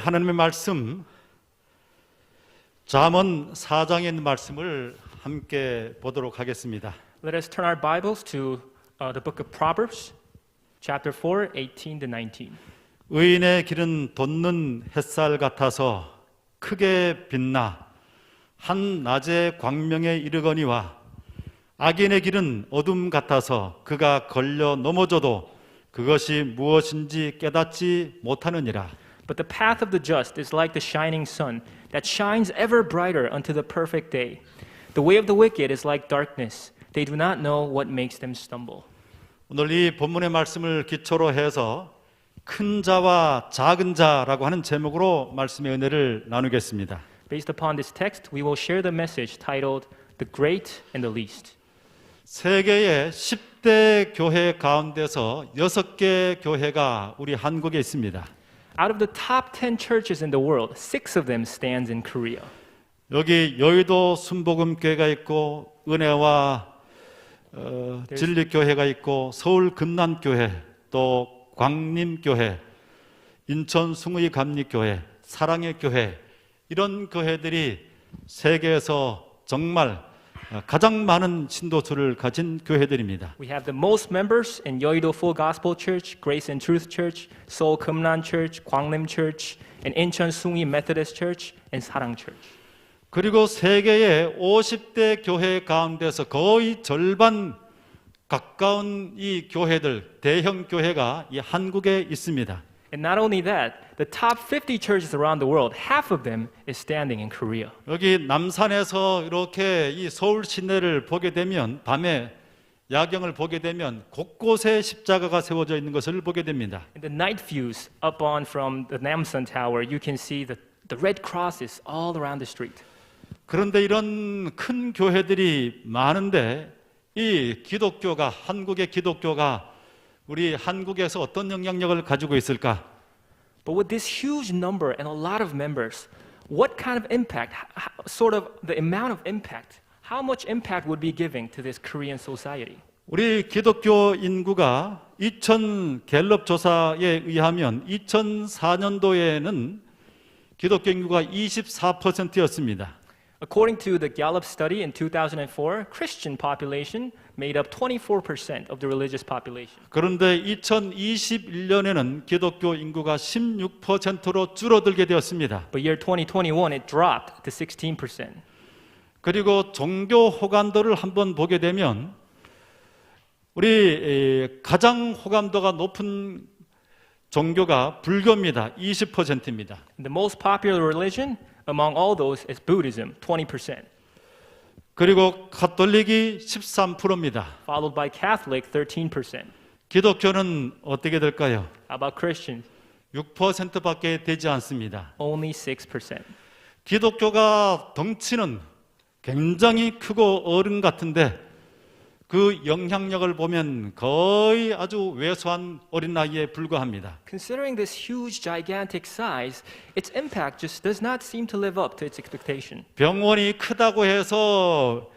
하나님의 말씀 잠언 4장에 있는 말씀을 함께 보도록 하겠습니다. Let us turn our Bibles to the book of Proverbs, chapter 4, 18 to 19. 의인의 길은 돋는 햇살 같아서 크게 빛나 한 낮의 광명에 이르거니와 악인의 길은 어둠 같아서 그가 걸려 넘어져도 그것이 무엇인지 깨닫지 못하느니라. But the path of the just is like the shining sun that shines ever brighter unto the perfect day. The way of the wicked is like darkness. They do not know what makes them stumble. 오늘 이 본문의 말씀을 기초로 해서 큰 자와 작은 자라고 하는 제목으로 말씀의 은혜를 나누겠습니다. Based upon this text, we will share the message titled The Great and the Least. 세계의 10대 교회 가운데서 6개 교회가 우리 한국에 있습니다. Out of the top 10 churches in the world, 6 of them stands in Korea. 여기 여의도 순복음교회가 있고 은혜와 진리교회가 있고 서울 금남교회 또 광림교회 인천 숭의 감리교회 사랑의 교회 이런 교회들이 세계에서 정말 가장 많은 신도수를 가진 교회들입니다. We have the most members in Yeouido Full Gospel Church, Grace and Truth Church, Seoul Kumnan Church, Gwanglim Church, and Incheon Sungri Methodist Church, and Sarang Church. 그리고 세계의 50대 교회 가운데서 거의 절반 가까운 이 교회들, 대형 교회가 이 한국에 있습니다. And not only that, the top 50 churches around the world, half of them is standing in Korea. 여기 남산에서 이렇게 이 서울 시내를 보게 되면 밤에 야경을 보게 되면 곳곳에 십자가가 세워져 있는 것을 보게 됩니다. In the night views up on from the Namsan Tower, you can see the red crosses all around the street. 그런데 이런 큰 교회들이 많은데 이 기독교가 한국의 기독교가 우리 한국에서 어떤 영향력을 가지고 있을까? But with this huge number and a lot of members, what kind of impact, sort of the amount of impact, how much impact would be giving to this Korean society? 우리 기독교 인구가 2000 갤럽 조사에 의하면 2004년도에는 기독교 인구가 24%였습니다. According to the Gallup study in 2004, Christian population made up 24% of the religious population. 그런데 2021년에는 기독교 인구가 16%로 줄어들게 되었습니다. But year 2021, it dropped to 16%. 그리고 종교 호감도를 한번 보게 되면 우리 가장 호감도가 높은 종교가 불교입니다. 20%입니다. The most popular religion among all those is Buddhism, 20%. 그리고 가톨릭이 13%입니다. Followed by Catholic, 13%. 기독교는 어떻게 될까요? How about Christians? 6%밖에 되지 않습니다. Only 6%. 기독교가 덩치는 굉장히 크고 어른 같은데 그 영향력을 보면 거의 아주 왜소한 어린 나이에 불과합니다. Considering this huge, gigantic size, its impact just does not seem to live up to its expectation. 병원이 크다고 해서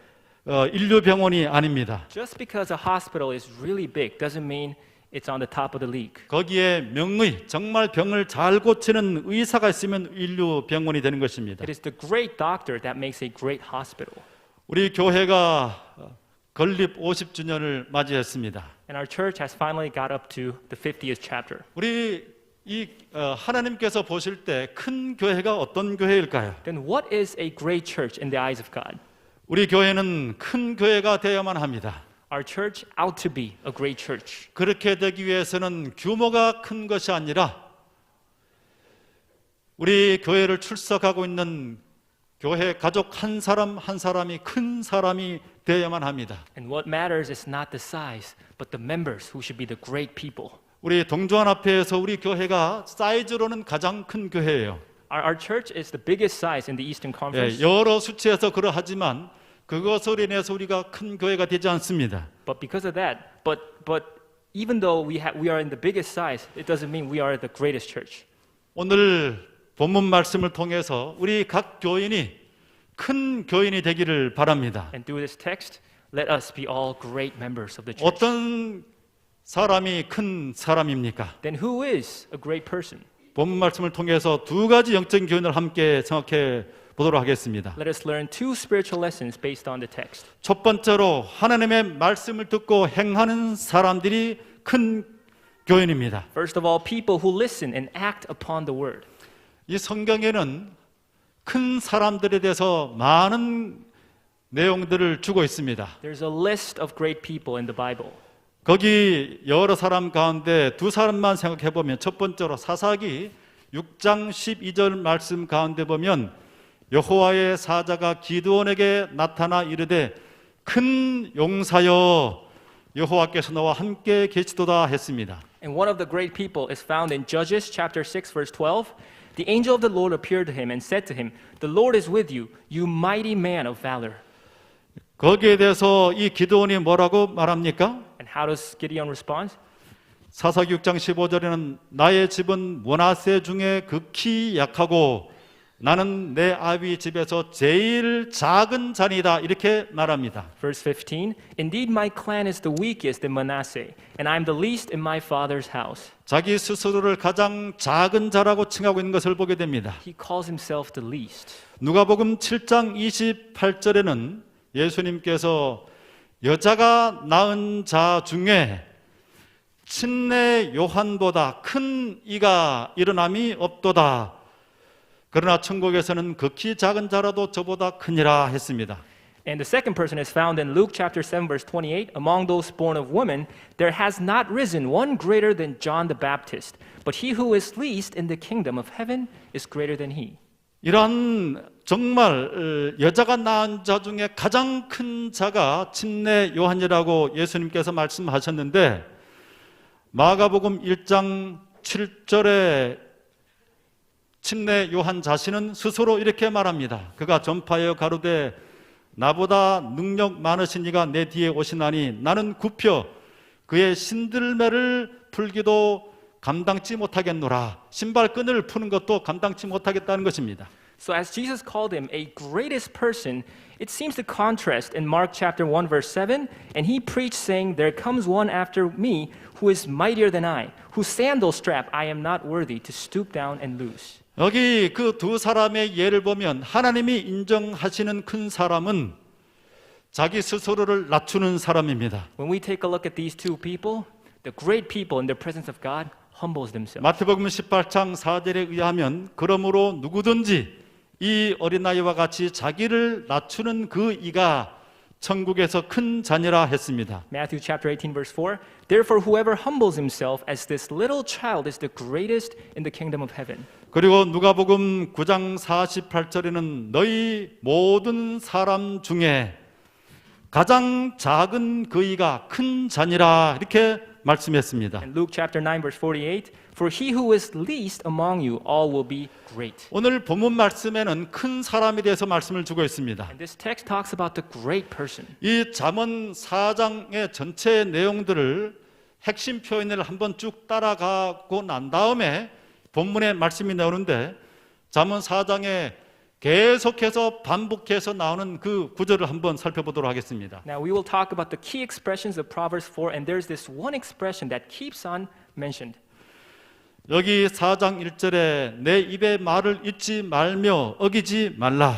인류 병원이 아닙니다. Just because a hospital is really big doesn't mean it's on the top of the league. 거기에 명의, 정말 병을 잘 고치는 의사가 있으면 인류 병원이 되는 것입니다. It is the great doctor that makes a great hospital. 우리 교회가 건립 50주년을 맞이했습니다. And our church has finally got up to the 50th chapter. 우리 하나님께서 보실 때 큰 교회가 어떤 교회일까요? Then what is a great church in the eyes of God? 우리 교회는 큰 교회가 되어야만 합니다. Our church ought to be a great church. 그렇게 되기 위해서는 규모가 큰 것이 아니라 우리 교회를 출석하고 있는 교회 가족 한 사람 한 사람이 큰 사람이 되어야만 합니다. And what matters is not the size, but the members who should be the great people. 우리 동조한합회에서 우리 교회가 사이즈로는 가장 큰 교회예요. Our church is the biggest size in the Eastern Conference. 여러 수치에서 그러하지만 그것으로 인해서 우리가 큰 교회가 되지 않습니다. But because of that, but even though we are in the biggest size, it doesn't mean we are the greatest church. 오늘 본문 말씀을 통해서 우리 각 교인이 큰 교인이 되기를 바랍니다. And through this text, let us be all great members of the church. 어떤 사람이 큰 사람입니까? Then who is a great person? 본문 말씀을 통해서 두 가지 영적인 교훈을 함께 생각해 보도록 하겠습니다. Let us learn two spiritual lessons based on the text. 첫 번째로 하나님의 말씀을 듣고 행하는 사람들이 큰 교훈입니다. First of all, people who listen and act upon the word. 이 성경에는 큰 사람들에 대해서 많은 내용들을 주고 있습니다. There's a list of great people in the Bible. 거기 여러 사람 가운데 두 사람만 생각해 보면 첫 번째로 사사기 6장 12절 말씀 가운데 보면 여호와의 사자가 기드온에게 나타나 이르되 큰 용사여 여호와께서 너와 함께 계시도다 했습니다. And one of the great people is found in Judges chapter 6 verse 12. The angel of the Lord appeared to him and said to him, "The Lord is with you, you mighty man of valor." 거기에 대해서 이 기드온이 뭐라고 말합니까? And how does Gideon respond? 사사기 6장 15절에는 나의 집은 므낫세 중에 극히 약하고 나는 내 아비 집에서 제일 작은 자니다 이렇게 말합니다. Verse 15, "Indeed my clan is the weakest in Manasseh, and I am the least in my father's house." 자기 스스로를 가장 작은 자라고 칭하고 있는 것을 보게 됩니다. He calls himself the least. 누가복음 7장 28절에는 예수님께서 여자가 낳은 자 중에 친내 요한보다 큰 이가 일어남이 없도다. 그러나 천국에서는 극히 작은 자라도 저보다 크니라 했습니다. And the second person is found in Luke chapter 7 verse 28. Among those born of women, there has not risen one greater than John the Baptist, but he who is least in the kingdom of heaven is greater than he. 이러한 정말 여자가 낳은 자 중에 가장 큰 자가 침례 요한이라고 예수님께서 말씀하셨는데 마가복음 1장 7절에 침례 요한 자신은 스스로 이렇게 말합니다. 그가 전파하여 가로되 나보다 능력 많으신 이가 내 뒤에 오시나니 나는 굽혀 그의 신들매를 풀기도 감당치 못하겠노라. 신발끈을 푸는 것도 감당치 못하겠다는 것입니다. So as Jesus called him a greatest person, it seems to contrast in Mark chapter 1 verse 7, and he preached saying, "There comes one after me who is mightier than I, whose sandal strap I am not worthy to stoop down and loose." 여기 그 두 사람의 예를 보면 하나님이 인정하시는 큰 사람은 자기 스스로를 낮추는 사람입니다. When we take a look at these two people, the great people in the presence of God humbles themselves. 마태복음 18장 4절에 의하면 그러므로 누구든지 이 어린아이와 같이 자기를 낮추는 그 이가 천국에서 큰 자니라 했습니다. Matthew chapter 18 verse 4. Therefore whoever humbles himself as this little child is the greatest in the kingdom of heaven. 그리고 누가복음 9장 48절에는 너희 모든 사람 중에 가장 작은 그이가 큰 자니라 이렇게 말씀했습니다. And Luke chapter 9 verse 48. For he who is least among you all will be great. 오늘 본문 말씀에는 큰 사람에 대해서 말씀을 주고 있습니다. And this text talks about the great person. 이 잠언 4장의 전체 내용들을 핵심 표현을 한번 쭉 따라가고 난 다음에 본문의 말씀이 나오는데 잠언 4장에 계속해서 반복해서 나오는 그 구절을 한번 살펴보도록 하겠습니다. Now we will talk about the key expressions of Proverbs 4, and there's this one expression that keeps on mentioned. 여기 4장 1절에 내 입의 말을 잊지 말며 어기지 말라.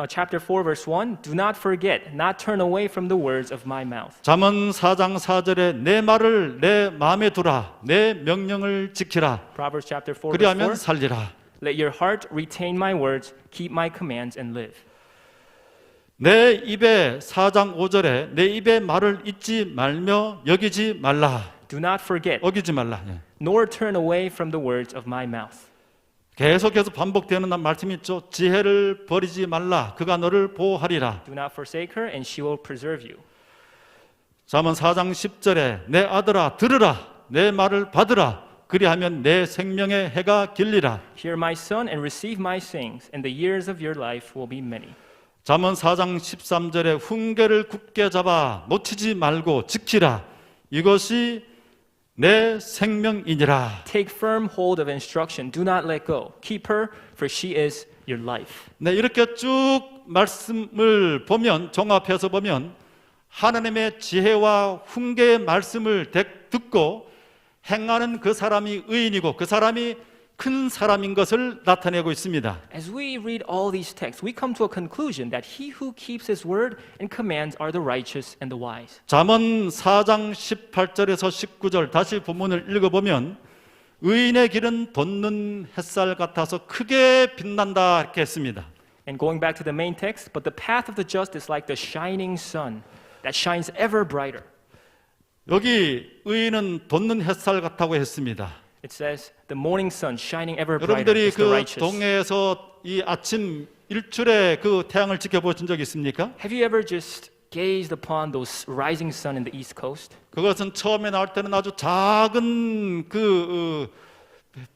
Chapter 4 verse 1. Do not forget, not turn away from the words of my mouth. 잠언 4장 4절에 내 말을 내 마음에 두라. 내 명령을 지키라. Proverbs chapter 4 verse 그리하면 4. 살리라. Let your heart retain my words, keep my commands and live. 내 입에 4장 5절에 내 입의 말을 잊지 말며 여기지 말라. Do not forget, 어기지 말라. nor turn away from the words of my mouth. 계속해서 반복되는 말씀이 있죠. 지혜를 버리지 말라. 그가 너를 보호하리라. Do not forsake her, and she will preserve you. 잠언 4장 10절에 내 아들아 들으라. 내 말을 받으라. 그리하면 내 생명의 해가 길리라. Hear my son and receive my sayings, and the years of your life will be many. 잠언 4장 13절에 훈계를 굳게 잡아 놓치지 말고 지키라. 이것이 내 생명이니라. Take firm hold of instruction, do not let go. Keep her, for she is your life. 네, 이렇게 쭉 말씀을 보면 종합해서 보면 하나님의 지혜와 훈계의 말씀을 듣고 행하는 그 사람이 의인이고 그 사람이 큰 사람인 것을 나타내고 있습니다. As we read all these texts, we come to a conclusion that he who keeps his word and commands are the righteous and the wise. 잠언 4장 18절에서 19절 다시 본문을 읽어보면 의인의 길은 돋는 햇살 같아서 크게 빛난다 이렇게 했습니다. And going back to the main text, but the path of the just is like the shining sun that shines ever brighter. 여기 의인은 돋는 햇살 같다고 했습니다. It says the morning sun shining ever brighter 여러분들이 is the 그 righteous. 동해에서 이 아침 일출에 그 태양을 지켜보신 적 있습니까? Have you ever just gazed upon those rising sun in the east coast? 그것은 처음에 나올 때는 아주 작은 그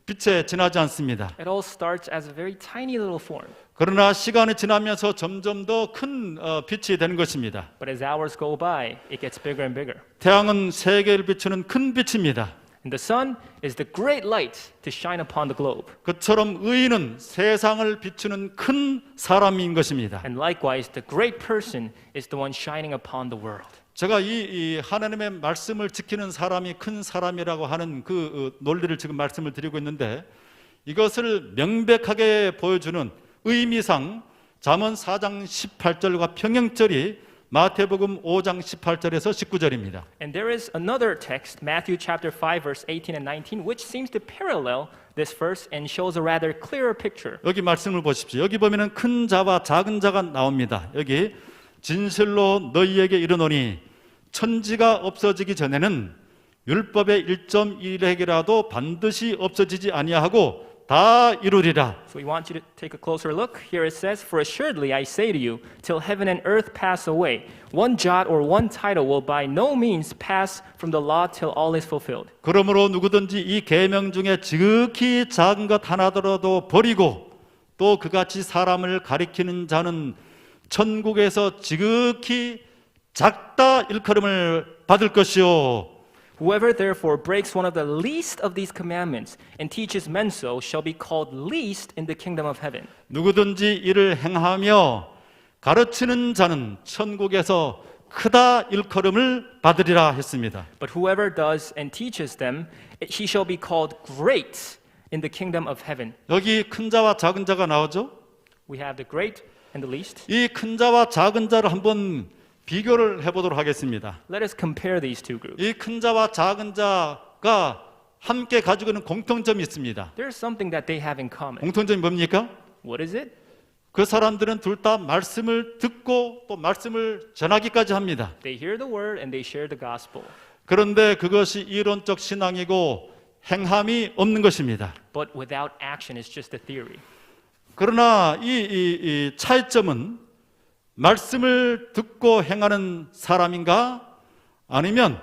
빛에 지나지 않습니다. It all starts as a very tiny little form. 그러나 시간이 지나면서 점점 더 큰 빛이 되는 것입니다. But as hours go by, it gets bigger and bigger. 태양은 세계를 비추는 큰 빛입니다. And the sun is the great light to shine upon the globe. 그처럼 의인은 세상을 비추는 큰 사람인 것입니다. And likewise, the great person is the one shining upon the world. 제가 이 하나님의 말씀을 지키는 사람이 큰 사람이라고 하는 그 논리를 지금 말씀을 드리고 있는데 이것을 명백하게 보여주는 의미상 잠언 4장 18절과 평행절이 마태복음 5장 18절에서 19절입니다. And there is another text, Matthew chapter 5 verse 18 and 19, which seems to parallel this verse and shows a rather clearer picture. 여기 말씀을 보십시오. 여기 보면은 큰 자와 작은 자가 나옵니다. 여기 진실로 너희에게 이르노니 천지가 없어지기 전에는 율법의 1.1핵이라도 반드시 없어지지 아니하고 다 이루리라. So we want you to take a closer look. Here it says, For assuredly I say to you, till heaven and earth pass away, one jot or one tittle will by no means pass from the law till all is fulfilled. 그러므로 누구든지 이 계명 중에 지극히 작은 것 하나더라도 버리고 또 그같이 사람을 가리키는 자는 천국에서 지극히 작다 일컬음을 받을 것이요. Whoever therefore breaks one of the least of these commandments and teaches men so shall be called least in the kingdom of heaven. 누구든지 이를 행하며 가르치는 자는 천국에서 크다 일컬음을 받으리라 했습니다. But whoever does and teaches them, he shall be called great in the kingdom of heaven. 여기 큰 자와 작은 자가 나오죠? We have the great and the least. 이 큰 자와 작은 자를 한번 비교를 해보도록 하겠습니다. Let us compare these two groups. 이 큰 자와 작은 자가 함께 가지고 있는 공통점이 있습니다. There is something that they have in common. 공통점이 뭡니까? What is it? 그 사람들은 둘 다 말씀을 듣고 또 말씀을 전하기까지 합니다. They hear the word and they share the gospel. 그런데 그것이 이론적 신앙이고 행함이 없는 것입니다. But without action, it's just a theory. 그러나 이 차이점은 말씀을 듣고 행하는 사람인가 아니면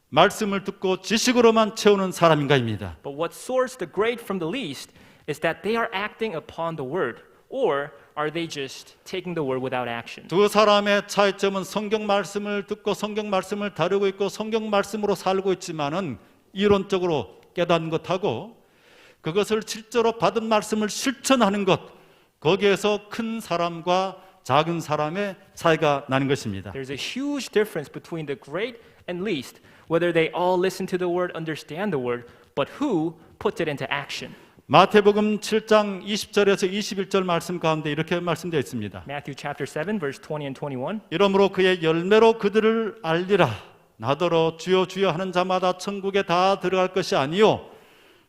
말씀을 듣고 지식으로만 채우는 사람인가입니다. But what sorts the great from the least is that they are acting upon the word, or are they just taking the word without action? 두 사람의 차이점은 성경 말씀을 듣고 성경 말씀을 다루고 있고 성경 말씀으로 살고 있지만은 이론적으로 깨닫는 것하고 그것을 실제로 받은 말씀을 실천하는 것 거기에서 큰 사람과 작은 사람의 차이가 나는 것입니다. There's a huge difference between the great and least, whether they all listen to the word, understand the word, but who puts it into action. 마태복음 7장 20절에서 21절 말씀 가운데 이렇게 말씀되어 있습니다. Matthew chapter 7 verse 20 and 21. 이러므로 그의 열매로 그들을 알리라. 나더러 주여 주여 하는 자마다 천국에 다 들어갈 것이 아니요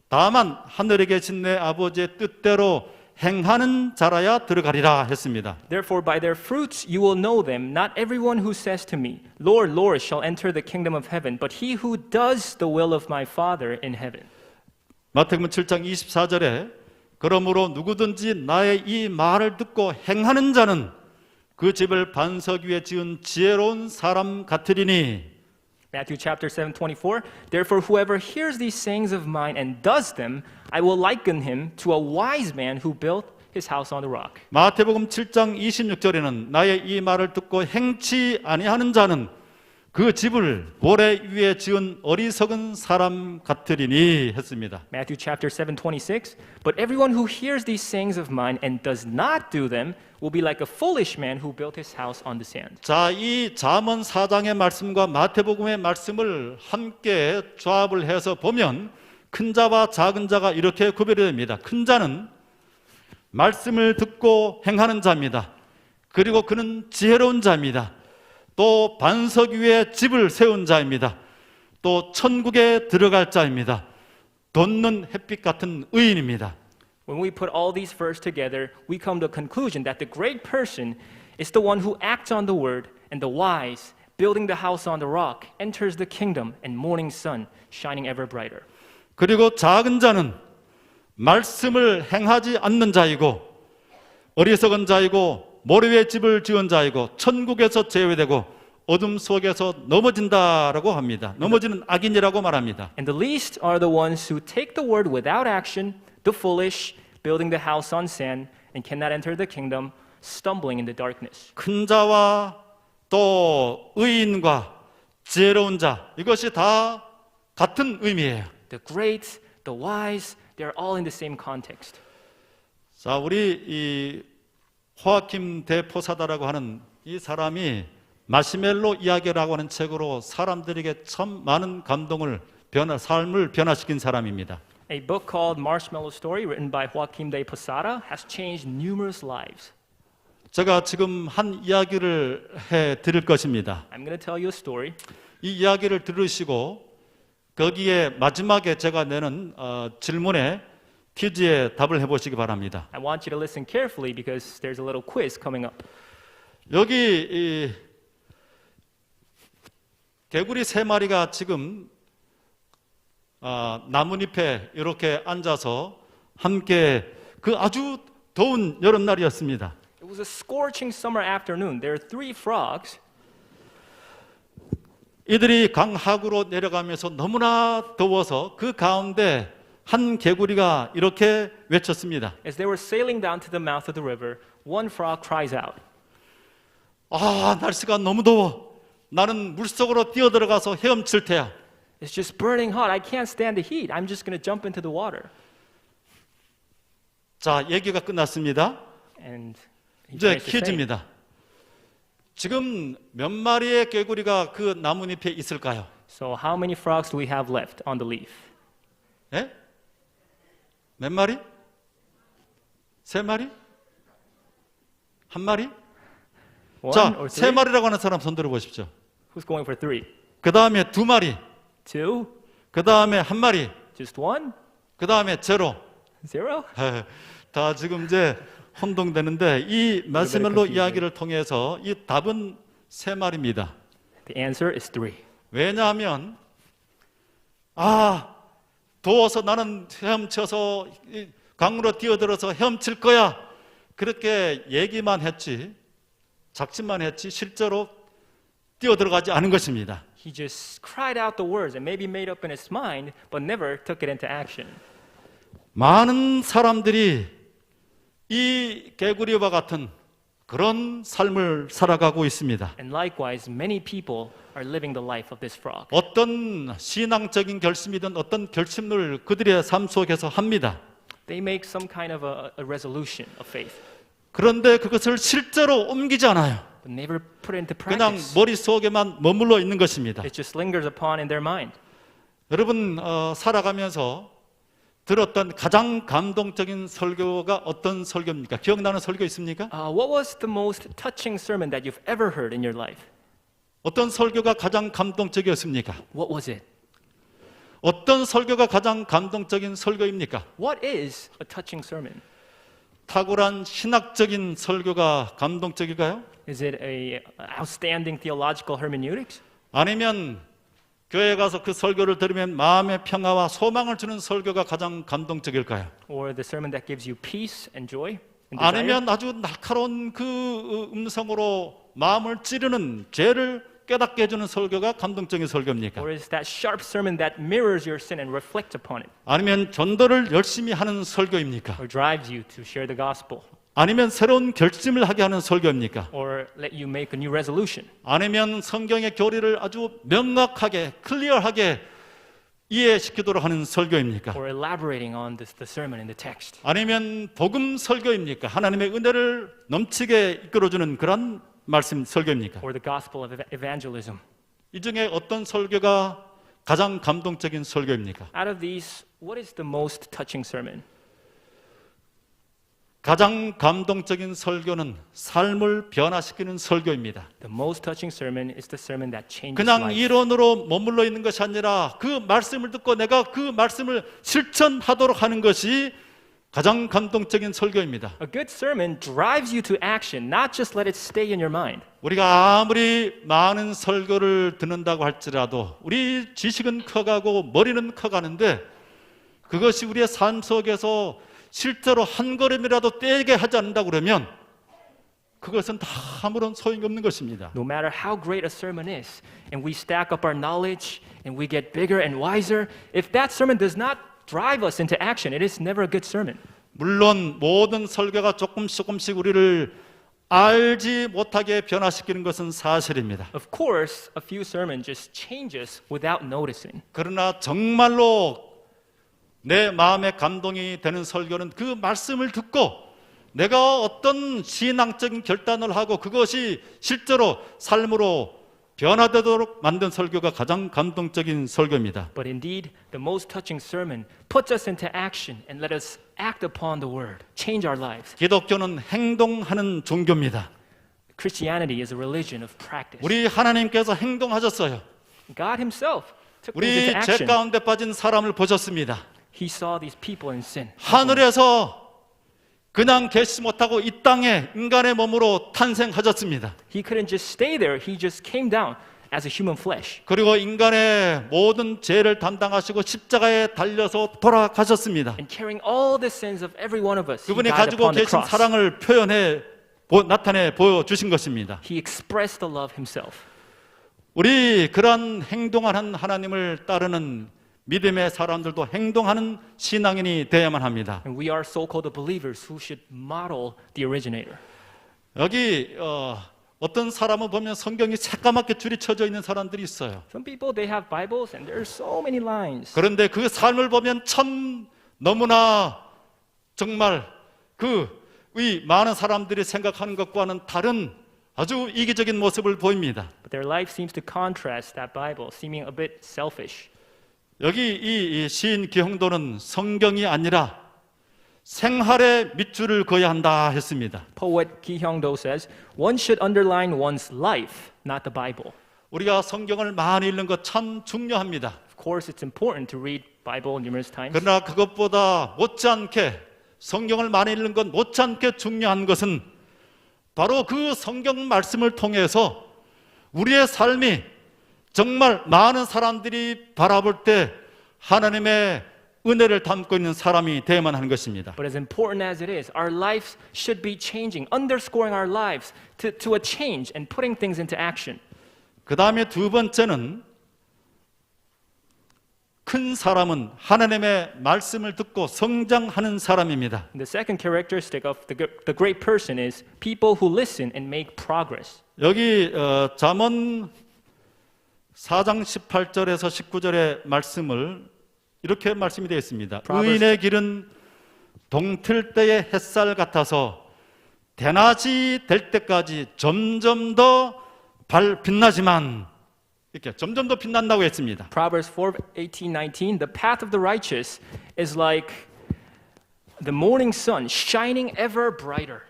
다만 하늘에 계신 내 아버지의 뜻대로 행하는 자라야 들어가리라 했습니다. Therefore by their fruits you will know them. Not everyone who says to me, Lord, Lord, shall enter the kingdom of heaven, but he who does the will of my Father in heaven. 마태복음 7장 24절에 그러므로 누구든지 나의 이 말을 듣고 행하는 자는 그 집을 반석 위에 지은 지혜로운 사람 같으리니. Matthew chapter 7:24. Therefore whoever hears these sayings of mine and does them, I will liken him to a wise man who built his house on the rock. 마태복음 7장 26절에는 나의 이 말을 듣고 행치 아니하는 자는 그 집을 모래 위에 지은 어리석은 사람 같으리니 했습니다. Matthew chapter 7:26. But everyone who hears these sayings of mine and does not do them will be like a foolish man who built his house on the sand. 자, 이 잠언 4장의 말씀과 마태복음의 말씀을 함께 조합을 해서 보면 큰 자와 작은 자가 이렇게 구별이 됩니다. 큰 자는 말씀을 듣고 행하는 자입니다. 그리고 그는 지혜로운 자입니다. 또 반석 위에 집을 세운 자입니다. 또 천국에 들어갈 자입니다. 돋는 햇빛 같은 의인입니다. When we put all these verses together, we come to a conclusion that the great person is the one who acts on the word, and the wise, building the house on the rock, enters the kingdom, and morning sun shining ever brighter. 그리고 작은 자는 말씀을 행하지 않는 자이고 어리석은 자이고 모래 위에 집을 지은 자이고 천국에서 제외되고 어둠 속에서 넘어진다라고 합니다. 넘어지는 악인이라고 말합니다. And the least are the ones who take the word without action, the foolish, building the house on sand, and cannot enter the kingdom, stumbling in the darkness. 큰 자와 또 의인과 지혜로운 자, 이것이 다 같은 의미예요. The great, the wise, they're all in the same context. 자, 우리 이 호아킴 대포사다라고 하는 이 사람이 마시멜로 이야기라고 하는 책으로 사람들에게 참 많은 감동을 삶을 변화시킨 사람입니다. A book called Marshmallow Story, written by Joaquim de Posada, has changed numerous lives. 제가 지금 한 이야기를 해 드릴 것입니다. I'm going to tell you a story. 이 이야기를 들으시고 거기에 마지막에 제가 내는 질문에 퀴즈에 답을 해보시기 바랍니다. I want you to listen carefully because there's a little quiz coming up. 여기 이 개구리 3마리가 지금 나뭇잎에 이렇게 앉아서 함께 그 아주 더운 여름날이었습니다. It was a scorching summer afternoon. There are 3 frogs. 이들이 강하구로 내려가면서 너무나 더워서 그 가운데 한 개구리가 이렇게 외쳤습니다. As they were sailing down to the mouth of the river, one frog cries out, 날씨가 너무 더워. 나는 물속으로 뛰어들어가서 헤엄칠 테야. "It's just burning hot. I can't stand the heat. I'm just going to jump into the water." 자, 얘기가 끝났습니다. And he 이제 finished to say, 퀴즈입니다. 지금 몇 마리의 개구리가 그 나뭇잎에 있을까요? So how many frogs do we have left on the leaf? 예? 몇 마리? 3마리? 1마리? One 자, or three? 3마리라고 하는 사람 손 들어 보십시오. Who's going for 3? 그 다음에 2마리, 2? 그 다음에 1마리, Just 1? 그 다음에 0. 0? 다 지금 이제 혼동되는데 이 마시멜로 confusing. 이야기를 통해서 이 답은 3마리입니다. The answer is 3. 왜냐하면 더워서 나는 헤엄쳐서 이 강으로 뛰어들어서 헤엄칠 거야. 그렇게 얘기만 했지, 작심만 했지 실제로 뛰어들어가지 않은 것입니다. He just cried out the words and maybe made up in his mind, but never took it into action. 많은 사람들이 이 개구리와 같은 그런 삶을 살아가고 있습니다. And likewise, many people are living the life of this frog. 어떤 신앙적인 결심이든 어떤 결심을 그들의 삶 속에서 합니다. They make some kind of a resolution of faith, 그런데 그것을 실제로 옮기지 않아요. but never put it into 그냥 practice. 머릿속에만 머물러 있는 것입니다. It just lingers upon in their mind. 여러분 살아가면서 들었던 가장 감동적인 설교가 어떤 설교입니까? 기억나는 설교 있습니까? What was the most touching sermon that you've ever heard in your life? 어떤 설교가 가장 감동적이었습니까? What was it? 어떤 설교가 가장 감동적인 설교입니까? What is a touching sermon? 탁월한 신학적인 설교가 감동적일까요? Is it a outstanding theological hermeneutics? 아니면 교회에 가서 그 설교를 들으면 마음의 평화와 소망을 주는 설교가 가장 감동적일까요? Or the sermon that gives you peace and joy and desire? 아니면 아주 날카로운 그 음성으로 마음을 찌르는 죄를 깨닫게 해주는 설교가 감동적인 설교입니까? Or is that sharp sermon that mirrors your sin and reflects upon it? 아니면 전도를 열심히 하는 설교입니까? Or drives you to share the gospel? 아니면 새로운 결심을 하게 하는 설교입니까? or let you make a new resolution? 아니면 성경의 교리를 아주 명확하게 클리어하게 이해시키도록 하는 설교입니까? Or elaborating on the sermon in the text? 아니면 복음 설교입니까? 하나님의 은혜를 넘치게 이끌어주는 그런 말씀 설교입니까? Or the gospel of evangelism? 이 중에 어떤 설교가 가장 감동적인 설교입니까? Out of these, what is the most touching sermon? 가장 감동적인 설교는 삶을 변화시키는 설교입니다. The most touching sermon is the sermon that changes 그냥 life. 이론으로 머물러 있는 것이 아니라 그 말씀을 듣고 내가 그 말씀을 실천하도록 하는 것이 가장 감동적인 설교입니다. A good sermon drives you to action, not just let it stay in your mind. 우리가 아무리 많은 설교를 듣는다고 할지라도 우리 지식은 커가고 머리는 커가는데 그것이 우리의 삶 속에서 실제로 한 걸음이라도 떼게 하지 않는다고 그러면 그것은 다 아무런 소용이 없는 것입니다. No matter how great a sermon is, and we stack up our knowledge and we get bigger and wiser, if that sermon does not drive us into action, it is never a good sermon. 물론 모든 설교가 조금씩 우리를 알지 못하게 변화시키는 것은 사실입니다. Of course, a few sermons just change us without noticing. 그러나 정말로 내 마음에 감동이 되는 설교는 그 말씀을 듣고 내가 어떤 신앙적인 결단을 하고 그것이 실제로 삶으로 변화되도록 만든 설교가 가장 감동적인 설교입니다. But indeed, the most touching sermon puts us into action and let us act upon the word, change our lives. 기독교는 행동하는 종교입니다. Christianity is a religion of practice. 우리 하나님께서 행동하셨어요. God himself took things 우리 into 죄 action. 가운데 빠진 사람을 보셨습니다. He saw these people in sin. 하늘에서 그냥 계시지 못하고 이 땅에 인간의 몸으로 탄생하셨습니다. He couldn't just stay there. He just came down as a human flesh. 그리고 인간의 모든 죄를 담당하시고 십자가에 달려서 돌아가셨습니다. And carrying all the sins of every one of us, he 그분이 died 가지고 upon the 계신 cross. 사랑을 나타내 보여주신 것입니다. He expressed the love himself. 우리 그런 행동하는 하나님을 따르는 믿음의 사람들도 행동하는 신앙인이 되어야만 합니다. And we are so-called believers who should model the originator. 여기 어떤 사람을 보면 성경이 새까맣게 줄이 쳐져 있는 사람들이 있어요. Some people, they have Bibles and there are so many lines. 그런데 그 삶을 보면 참 너무나 정말 이 많은 사람들이 생각하는 것과는 다른 아주 이기적인 모습을 보입니다. But their life seems to contrast that Bible, seeming a bit selfish. 여기 이 시인 기홍도는 성경이 아니라 생활의 밑줄을 그어야 한다 했습니다. Poet Ki Hyung-do says, one should underline one's life, not the Bible. 우리가 성경을 많이 읽는 것 참 중요합니다. Of course, it's important to read Bible numerous times. 그러나 그것보다 못지않게 성경을 많이 읽는 것 못지않게 중요한 것은 바로 그 성경 말씀을 통해서 우리의 삶이 정말 많은 사람들이 바라볼 때 하나님의 은혜를 담고 있는 사람이 되어야만 하는 것입니다. But as important as it is, our lives should be changing, underscoring our lives to a change and putting things into action. 그 다음에 두 번째는 큰 사람은 하나님의 말씀을 듣고 성장하는 사람입니다. And the second characteristic of the great person is people who listen and make progress. 여기 잠언 4장 18절에서 19절의 말씀을 이렇게 말씀이 되어 있습니다. 의인의 길은 동틀 때의 햇살 같아서 대낮이 될 때까지 점점 더 빛나지만 이렇게 점점 더 빛난다고 했습니다. Proverbs 4:18-19, the path of the righteous is like the morning sun shining ever brighter.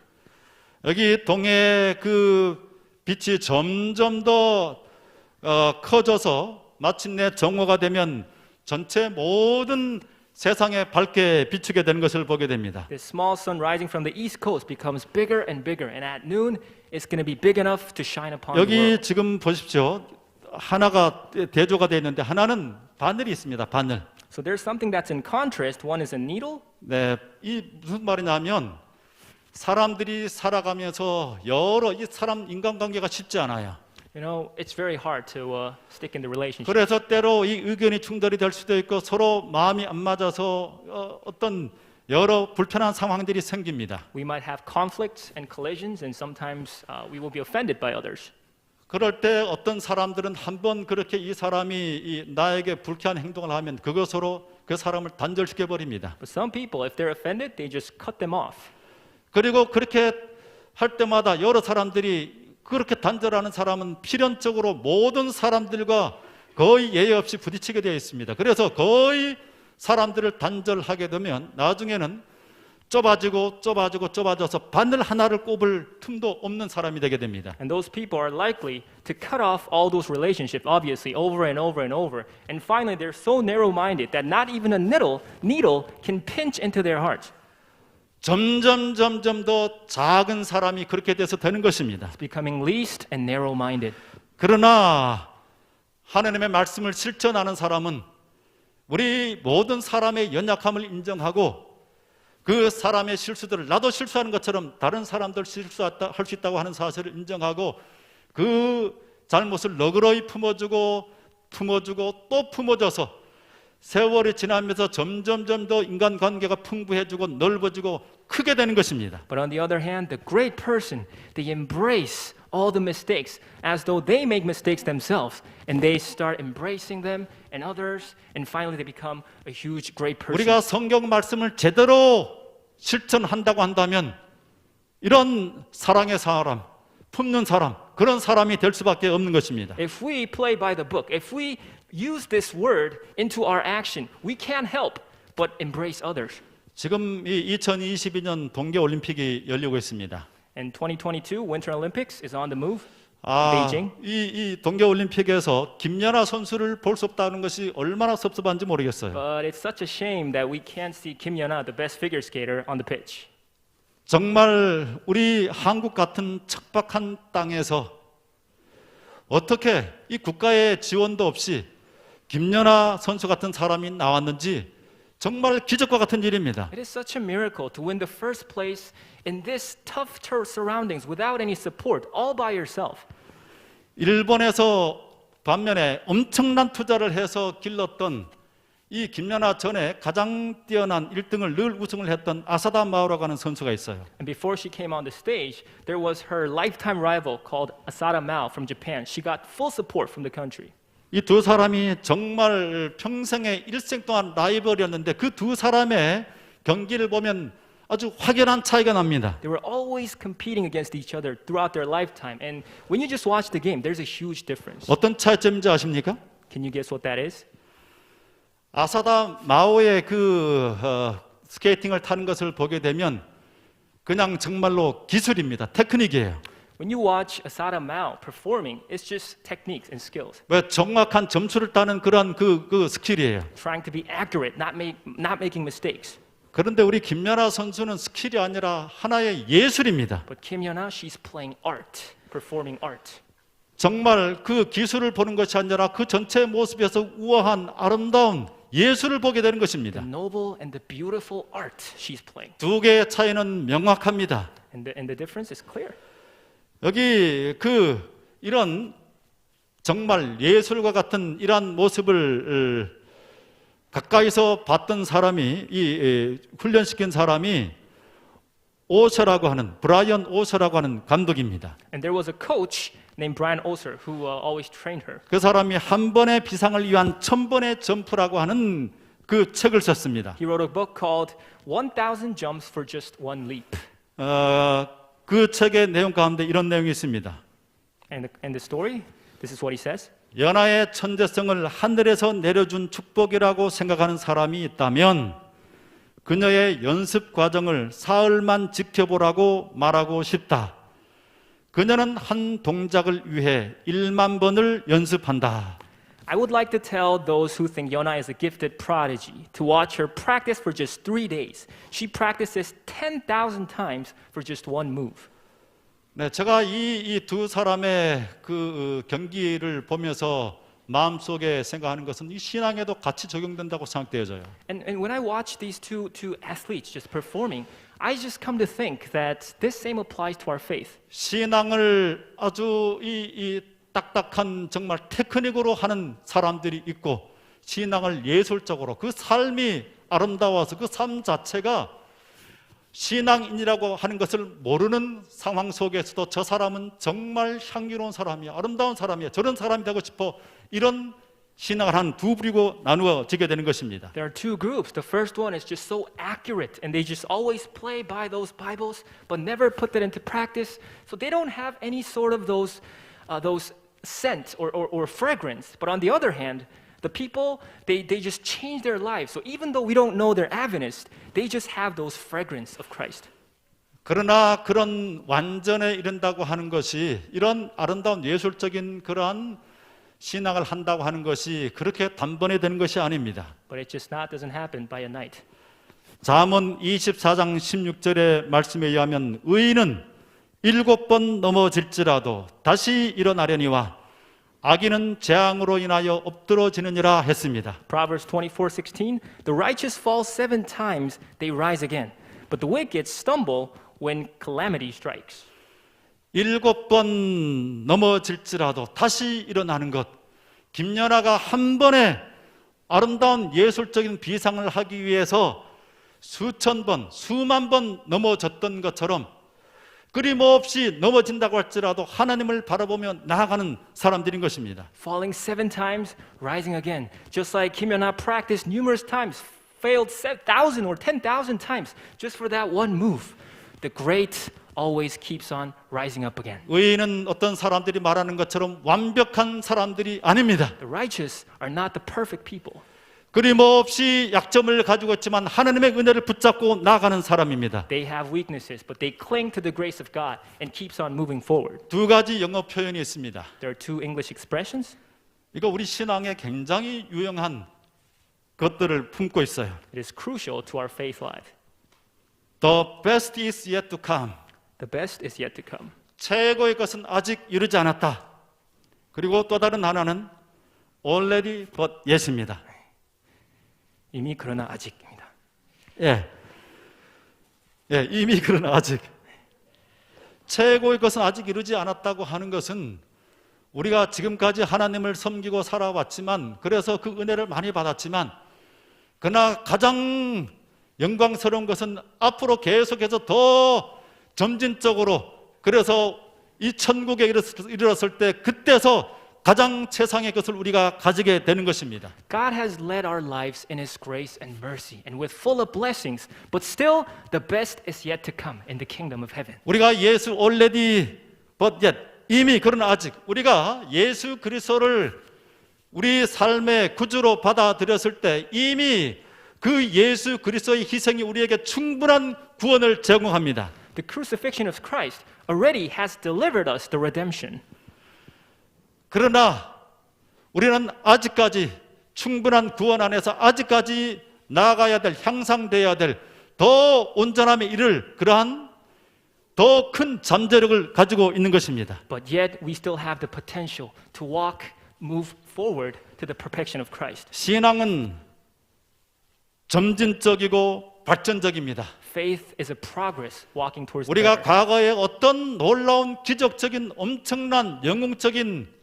여기 동해 그 빛이 점점 더 커져서 마침내 정오가 되면 전체 모든 세상에 밝게 비추게 되는 것을 보게 됩니다. The small sun rising from the east coast becomes bigger and bigger, and at noon it's going to be big enough to shine upon the 여기 world. 지금 보십시오. 하나가 대조가 되어 있는데 하나는 바늘이 있습니다. 바늘. So there's something that's in contrast. One is a needle. 네, 이 무슨 말이냐면 사람들이 살아가면서 이 사람 인간관계가 쉽지 않아요. You know, it's very hard to stick in the relationship. 그래서 때로 이 의견이 충돌이 될 수도 있고 서로 마음이 안 맞아서 어떤 여러 불편한 상황들이 생깁니다. We might have conflicts and collisions, and sometimes we will be offended by others. 그럴 때 어떤 사람들은 한번 그렇게 이 사람이 나에게 불쾌한 행동을 하면 그것으로 그 사람을 단절시켜 버립니다. But some people, if they're offended, they just cut them off. 그리고 그렇게 할 때마다 여러 사람들이 그렇게 단절하는 사람은 필연적으로 모든 사람들과 거의 예외 없이 부딪히게 되어 있습니다. 그래서 거의 사람들을 단절하게 되면 나중에는 좁아져서 바늘 하나를 꼽을 틈도 없는 사람이 되게 됩니다. And those people are likely to cut off all those relationships, obviously, over and over and over. And finally, they're so narrow-minded that not even a needle can pinch into their hearts. 점점 더 작은 사람이 그렇게 돼서 되는 것입니다. It's becoming least and narrow-minded. 그러나 하나님의 말씀을 실천하는 사람은 우리 모든 사람의 연약함을 인정하고 그 사람의 실수들을 나도 실수하는 것처럼 다른 사람들 실수할 수 있다고 하는 사실을 인정하고 그 잘못을 너그러이 품어주고 또 품어줘서 세월이 지나면서 점점 더 인간관계가 풍부해지고 넓어지고 크게 되는 것입니다. But on the other hand, the great person, they embrace all the mistakes as though they make mistakes themselves, and they start embracing them and others, and finally they become a huge, great person. 우리가 성경 말씀을 제대로 실천한다고 한다면 이런 사랑의 사람, 품는 사람, 그런 사람이 될 수밖에 없는 것입니다. If we play by the book, if we use this word into our action, we can't help but embrace others. 지금 이 2022년 동계올림픽이 열리고 있습니다. And 2022 Winter Olympics is on the move. Beijing. 이 동계올림픽에서 김연아 선수를 볼 수 없다는 것이 얼마나 섭섭한지 모르겠어요. But it's such a shame that we can't see Kim Yeon-ah, the best figure skater, on the pitch. 정말 우리 한국 같은 척박한 땅에서 어떻게 이 국가의 지원도 없이 김연아 선수 같은 사람이 나왔는지 정말 기적과 같은 일입니다. It is such a miracle to win the first place in this tough surroundings without any support, all by yourself. 일본에서 반면에 엄청난 투자를 해서 길렀던 이 김연아 전에 가장 뛰어난 1등을 늘 우승을 했던 아사다 마오라고 하는 선수가 있어요. And before she came on the stage, there was her lifetime rival called Asada Mao from Japan. She got full support from the country. 이 두 사람이 정말 평생의 일생 동안 라이벌이었는데 그 두 사람의 경기를 보면 아주 확연한 차이가 납니다. They were always competing against each other throughout their lifetime. And when you just watch the game, there's a huge difference. 어떤 차이점인지 아십니까? Can you guess what that is? 아사다 마오의 스케이팅을 타는 것을 보게 되면 그냥 정말로 기술입니다. 테크닉이에요. When you watch Asada Mao performing, it's just techniques and skills. 왜 정확한 점수를 따는 그런 그 스킬이에요. Trying to be accurate, not making mistakes. 그런데 우리 김연아 선수는 스킬이 아니라 하나의 예술입니다. But Kim Yeon-ah, she's playing art, performing art. 정말 그 기술을 보는 것이 아니라 그 전체 모습에서 우아한 아름다운 예술을 보게 되는 것입니다. The noble and the beautiful art she's playing. 두 개의 차이는 명확합니다. And the difference is clear. 여기 이런 정말 예술과 같은 이러한 모습을 가까이서 봤던 사람이 훈련시킨 사람이 오셔라고 하는 브라이언 오셔라고 하는 감독입니다. And there was a coach named Brian Oser who always trained her. 그 사람이 한 번의 비상을 위한 1000번의 점프라고 하는 그 책을 썼습니다. He wrote a book called 1000 Jumps for Just One Leap. 그 책의 내용 가운데 이런 내용이 있습니다. And the story, this is what he says. 연하의 천재성을 하늘에서 내려준 축복이라고 생각하는 사람이 있다면 그녀의 연습 과정을 사흘만 지켜보라고 말하고 싶다. 그녀는 한 동작을 위해 1만 번을 연습한다. I would like to tell those who think Yeon-ah is a gifted prodigy to watch her practice for just 3 days. She practices 10,000 times for just one move. 네, 제가 이 두 사람의 그 경기를 보면서 마음속에 생각하는 것은 이 신앙에도 같이 적용된다고 생각되어져요. And when I watch these two athletes just performing, I just come to think that this same applies to our faith. 신앙을 아주 이 딱딱한 정말 테크닉으로 하는 사람들이 있고 신앙을 예술적으로 그 삶이 아름다워서 그 삶 자체가 신앙인이라고 하는 것을 모르는 상황 속에서도 저 사람은 정말 향기로운 사람이야, 아름다운 사람이야, 저런 사람이 되고 싶어, 이런 신앙을 한 두 부류로 나누어지게 되는 것입니다. There are two groups. The first one is just so accurate and they just always play by those Bibles but never put that into practice. So they don't have any sort of those scent or fragrance. But on the other hand, the people, they just change their lives. So even though we don't know they're Adventists, they just have those fragrance of Christ. 그러나 그런 완전에 이른다고 하는 것이, 이런 아름다운 예술적인 그러한 신앙을 한다고 하는 것이 그렇게 단번에 되는 것이 아닙니다. But it just doesn't happen by a night. 잠언 24장 16절의 말씀에 의하면 의인은 7번 넘어질지라도 다시 일어나려니와 악인은 재앙으로 인하여 엎드러지느니라 했습니다. Proverbs 24:16, the righteous fall 7 times, they rise again. But the wicked stumble when calamity strikes. 7번 넘어질지라도 다시 일어나는 것. 김연아가 한 번에 아름다운 예술적인 비상을 하기 위해서 수천 번, 수만 번 넘어졌던 것처럼 끊임없이 넘어진다고 할지라도 하나님을 바라보며 나아가는 사람들인 것입니다. Falling 7 times, rising again. Just like Kim Yeon-ha practiced numerous times, failed 7,000 or 10,000 times just for that one move. The great always keeps on rising up again. 의인은 어떤 사람들이 말하는 것처럼 완벽한 사람들이 아닙니다. The righteous are not the perfect people. 끊임없이 약점을 가지고 있지만 하나님의 은혜를 붙잡고 나아가는 사람입니다. They have weaknesses, but they cling to the grace of God and keeps on moving forward. 두 가지 영어 표현이 있습니다. There are two English expressions. 이거 우리 신앙에 굉장히 유용한 것들을 품고 있어요. It is crucial to our faith life. The best is yet to come. The best is yet to come. 최고의 것은 아직 이르지 않았다. 그리고 또 다른 하나는 already but yet입니다. 이미 그러나 아직입니다. 이미 그러나 아직. 최고의 것은 아직 이르지 않았다고 하는 것은 우리가 지금까지 하나님을 섬기고 살아왔지만, 그래서 그 은혜를 많이 받았지만, 그러나 가장 영광스러운 것은 앞으로 계속해서 더 점진적으로, 그래서 이 천국에 이르렀을 때 그때서 가장 최상의 것을 우리가 가지게 되는 것입니다. God has led our lives in His grace and mercy and with full of blessings, but still the best is yet to come in the kingdom of heaven. 우리가 예수 already but yet, 이미 그러나 아직, 우리가 예수 그리스도를 우리 삶의 구주로 받아들였을 때 이미 그 예수 그리스도의 희생이 우리에게 충분한 구원을 제공합니다. The crucifixion of Christ already has delivered us the redemption. 그러나 우리는 아직까지 충분한 구원 안에서 아직까지 나아가야 될, 향상되어야 될, 더 온전함에 이를 그러한 더 큰 잠재력을 가지고 있는 것입니다. But yet we still have the potential to move forward to the perfection of Christ. 신앙은 점진적이고 발전적입니다. Faith is a progress walking towards 우리가 better. 과거에 어떤 놀라운 기적적인 엄청난 영웅적인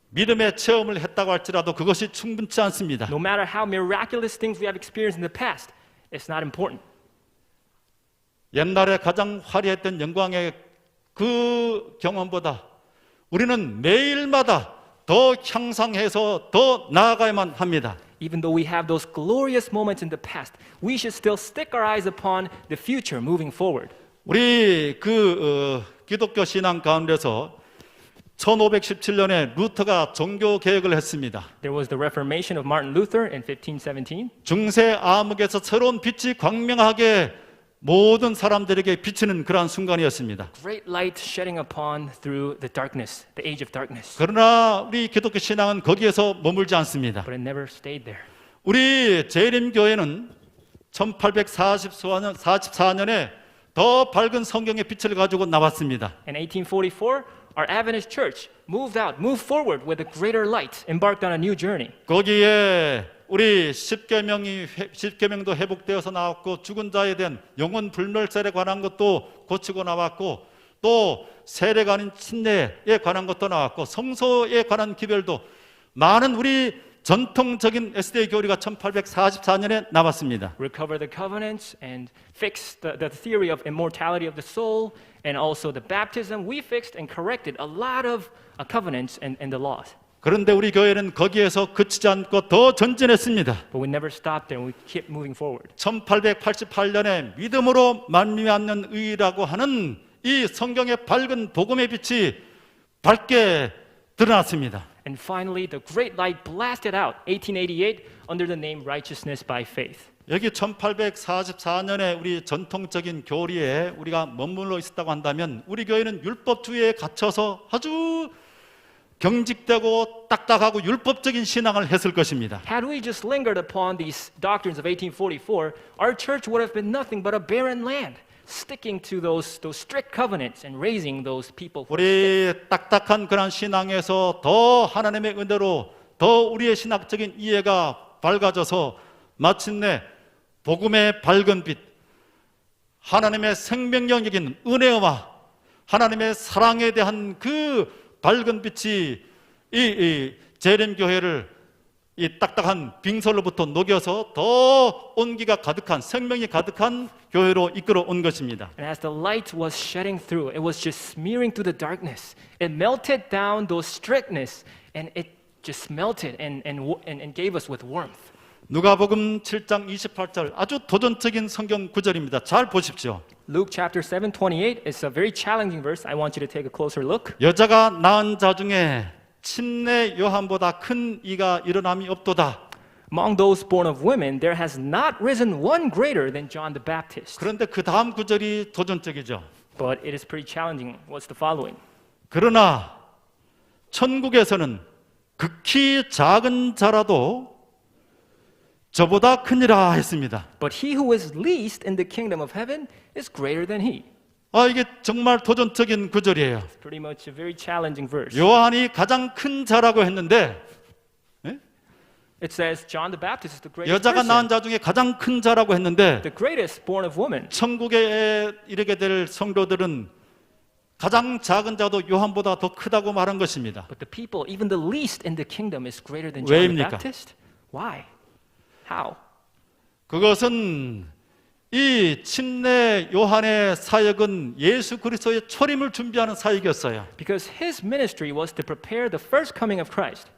믿음의 체험을 했다고 할지라도 그것이 충분치 않습니다. No matter how miraculous things we have experienced in the past, it's not important. 옛날에 가장 화려했던 영광의 그 경험보다 우리는 매일마다 더 향상해서 더 나아가야만 합니다. Even though we have those glorious moments in the past, we should still stick our eyes upon the future moving forward. 우리 기독교 신앙 가운데서 1517년에 루터가 종교 개혁을 했습니다. There was the Reformation of Martin Luther in 1517. 중세 암흑에서 새로운 빛이 광명하게 모든 사람들에게 비치는 그러한 순간이었습니다. Great light shedding upon through the darkness, the age of darkness. 그러나 우리 기독교 신앙은 거기에서 머물지 않습니다. But it never stayed there. 우리 재림교회는 1844년에 더 밝은 성경의 빛을 가지고 나왔습니다. In 1844, our Adventist church moved forward with a greater light, embarked on a new journey. 거기에 우리 십계명도 회복되어서 나왔고, 죽은 자에 대한 영혼 불멸세에 관한 것도 고치고 나왔고, 또 세례가 아닌 침례에 관한 것도 나왔고, 성소에 관한 기별도 많은 우리 전통적인 SDA 교리가 1844년에 나왔습니다. recover the covenants and fix the theory of immortality of the soul and also the baptism. We fixed and corrected a lot of covenants and the laws. 그런데 우리 교회는 거기에서 그치지 않고 더 전진했습니다. But we never stopped there and we kept moving forward. 1888년에 믿음으로 말미암는 의라고 하는 이 성경의 밝은 복음의 빛이 밝게 드러났습니다. And finally, the great light blasted out, 1888, under the name righteousness by faith. 여기 1844년에 우리 전통적인 교리에 우리가 머물러 있었다고 한다면 우리 교회는 율법주의에 갇혀서 아주 경직되고 딱딱하고 율법적인 신앙을 했을 것입니다. Had we just lingered upon these doctrines of 1844, our church would have been nothing but a barren land, sticking to those strict covenants and raising those people. 우리 딱딱한 그런 신앙에서 더 하나님의 은혜로 더 우리의 신학적인 이해가 밝아져서 마침내 복음의 밝은 빛, 하나님의 생명력인 은혜와 하나님의 사랑에 대한 그 밝은 빛이 이 재림교회를 이 딱딱한 빙설로부터 녹여서 더 온기가 가득한 생명이 가득한 교회로 이끌어 온 것입니다. And as the light was shedding through, it was just smearing through the darkness. It melted down those strictness, and it just melted and gave us with warmth. 누가복음 7장 28절 아주 도전적인 성경 구절입니다. 잘 보십시오. Luke chapter 7:28 is a very challenging verse. I want you to take a closer look. 여자가 낳은 자 중에 침례 요한보다 큰 이가 일어남이 없도다. Among those born of women, there has not risen one greater than John the Baptist. 그런데 그 다음 구절이 도전적이죠. But it is pretty challenging. What's the following? 그러나 천국에서는 극히 작은 자라도 저보다 크니라 했습니다. But he who is least in the kingdom of heaven is greater than he. 이게 정말 도전적인 구절이에요. It's pretty much a very challenging verse. 요한이 가장 큰 자라고 했는데 It says John the Baptist is the greatest 여자가 person, 낳은 자 중에 가장 큰 자라고 했는데 the greatest born of woman. 천국에 이르게 될 성도들은 가장 작은 자도 요한보다 더 크다고 말한 것입니다. But the people, even the least in the kingdom, is greater than John the 왜입니까? Baptist. Why? How? 그것은 이 침례 요한의 사역은 예수 그리스도의 초림을 준비하는 사역이었어요. Because his ministry was to prepare the first coming of Christ.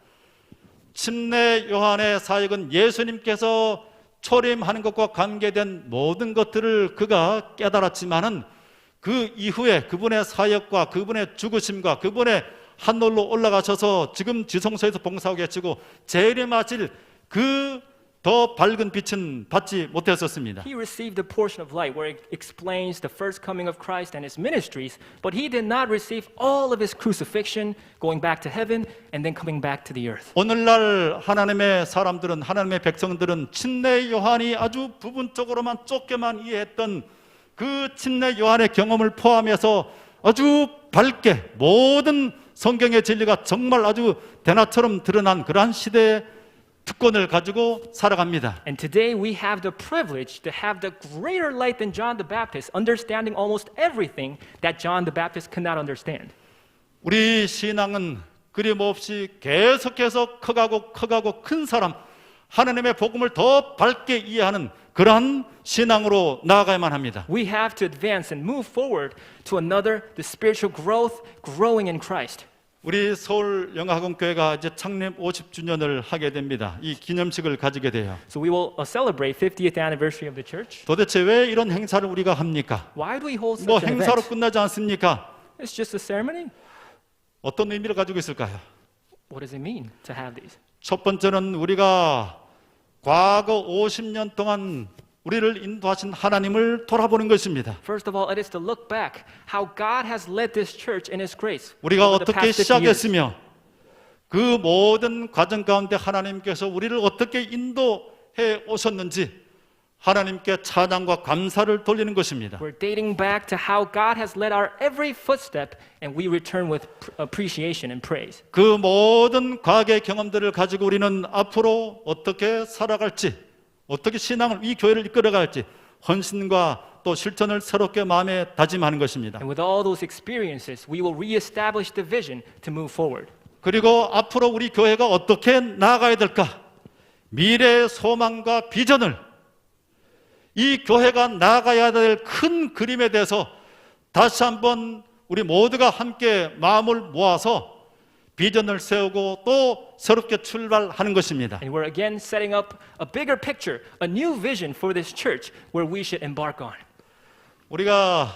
침례 요한의 사역은 예수님께서 초림하는 것과 관계된 모든 것들을 그가 깨달았지만은 그 이후에 그분의 사역과 그분의 죽으심과 그분의 하늘로 올라가셔서 지금 지성소에서 봉사하고 계시고 재림하실 그 더 밝은 빛은 받지 못했었습니다. He received the portion of light where it explains the first coming of Christ and his ministries, but he did not receive all of his crucifixion, going back to heaven and then coming back to the earth. 오늘날 하나님의 사람들은 하나님의 백성들은 침례 요한이 아주 부분적으로만 좁게만 이해했던 그 침례 요한의 경험을 포함해서 아주 밝게 모든 성경의 진리가 정말 아주 대낮처럼 드러난 그러한 시대의 특권을 가지고 살아갑니다. And today we have the privilege to have the greater light than John the Baptist, understanding almost everything that John the Baptist could not understand. 우리 신앙은 끊임없이 계속해서 커가고 큰 사람, 하나님의 복음을 더 밝게 이해하는 그러한 신앙으로 나아가야만 합니다. We have to advance and move forward to another, the spiritual growth, growing in Christ. 우리 서울 영화학원교회가 이제 창립 50주년을 하게 됩니다. 이 기념식을 가지게 돼요. So we will celebrate 50th anniversary of the church. 도대체 왜 이런 행사를 우리가 합니까? Why do we hold 뭐 such an 행사로 event? 끝나지 않습니까? It's just a ceremony. 어떤 의미를 가지고 있을까요? What does it mean to have these? 첫 번째는 우리가 과거 50년 동안 우리를 인도하신 하나님을 돌아보는 것입니다. First of all, it is to look back how God has led this church in His grace. 우리가 over the 어떻게 past 50 years. 시작했으며 그 모든 과정 가운데 하나님께서 우리를 어떻게 인도해 오셨는지 하나님께 찬양과 감사를 돌리는 것입니다. We're dating back to how God has led our every footstep, and we return with appreciation and praise. 그 모든 과거의 경험들을 가지고 우리는 앞으로 어떻게 살아갈지, 어떻게 신앙을 이 교회를 이끌어갈지 헌신과 또 실천을 새롭게 마음에 다짐하는 것입니다. And with all those experiences, we will reestablish the vision to move forward. 그리고 앞으로 우리 교회가 어떻게 나아가야 될까? 미래의 소망과 비전을, 이 교회가 나아가야 될 큰 그림에 대해서 다시 한번 우리 모두가 함께 마음을 모아서 비전을 세우고 또 새롭게 출발하는 것입니다. And we're again setting up a bigger picture, a new vision for this church where we should embark on. 우리가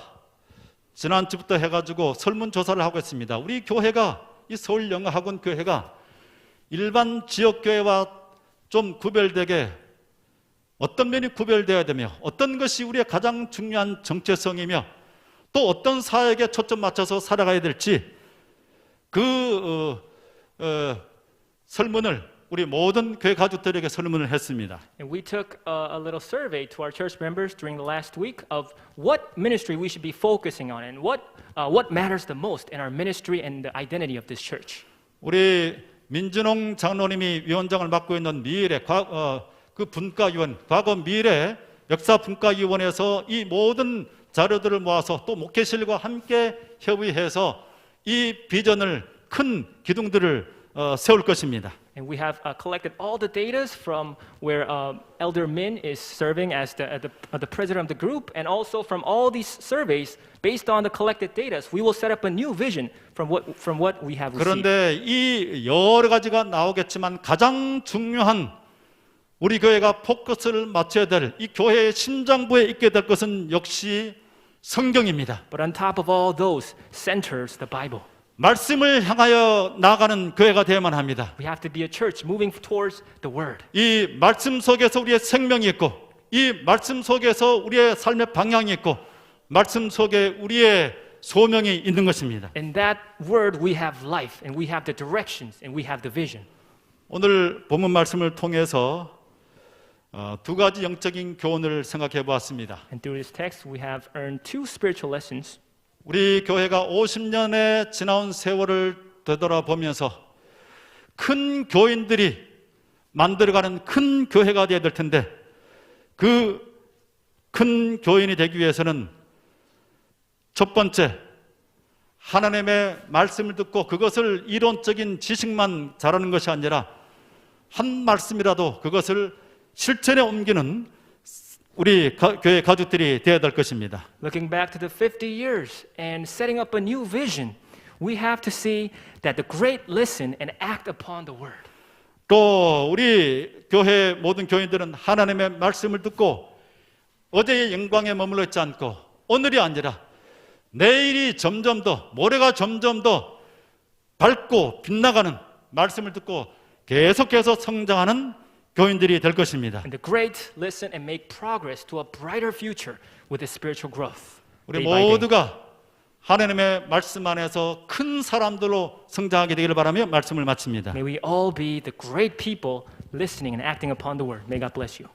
지난주부터 해가지고 설문조사를 하고 있습니다. 우리 교회가, 이 서울영어학원 교회가 일반 지역교회와 좀 구별되게 어떤 면이 구별되어야 되며 어떤 것이 우리의 가장 중요한 정체성이며 또 어떤 사역에 초점 맞춰서 살아가야 될지 설문을 우리 모든 교회 가족들에게 설문을 했습니다. And we took a little survey to our church members during the last week of what ministry we should be focusing on and what matters the most in our ministry and the identity of this church. 우리 민준홍 장로님이 위원장을 맡고 있는 미래 그 분과위원, 과거 미래 역사 분과위원회에서 이 모든 자료들을 모아서 또 목회실과 함께 협의해서 이 비전을, 큰 기둥들을 세울 것입니다. And we have collected all the data from where Elder Min is serving as the president of the group, and also from all these surveys, based on the collected data, we will set up a new vision from what we have received. 그런데 이 여러 가지가 나오겠지만 가장 중요한 우리 교회가 포커스를 맞춰야 될 이 교회의 심장부에 있게 될 것은 역시 성경입니다. But on top of all those centers the Bible. 말씀을 향하여 나아가는 교회가 되어야만 합니다. We have to be a church moving towards the Word. 이 말씀 속에서 우리의 생명이 있고, 이 말씀 속에서 우리의 삶의 방향이 있고, 말씀 속에 우리의 소명이 있는 것입니다. In that Word we have life, and we have the directions, and we have the vision. 오늘 본문 말씀을 통해서 두 가지 영적인 교훈을 생각해 보았습니다. And through this text we have earned two spiritual lessons. 우리 교회가 50년의 지나온 세월을 되돌아보면서 큰 교인들이 만들어가는 큰 교회가 되어야 될 텐데 그 큰 교인이 되기 위해서는 첫 번째, 하나님의 말씀을 듣고 그것을 이론적인 지식만 잘하는 것이 아니라 한 말씀이라도 그것을 실천에 옮기는 우리 교회 가족들이 되어야 될 것입니다. Looking back to the 50 years and setting up a new vision, we have to see that the great listen and act upon the word. 또 우리 교회 모든 교인들은 하나님의 말씀을 듣고 어제의 영광에 머물러 있지 않고 오늘이 아니라 내일이 점점 더, 모레가 점점 더 밝고 빛나가는 말씀을 듣고 계속해서 성장하는 교인들이 될 것입니다. And the great listen and make progress to a brighter future with the spiritual growth. 우리 day by day. 모두가 하나님의 말씀 안에서 큰 사람들로 성장하게 되기를 바라며 말씀을 마칩니다. May we all be the great people listening and acting upon the word. May God bless you.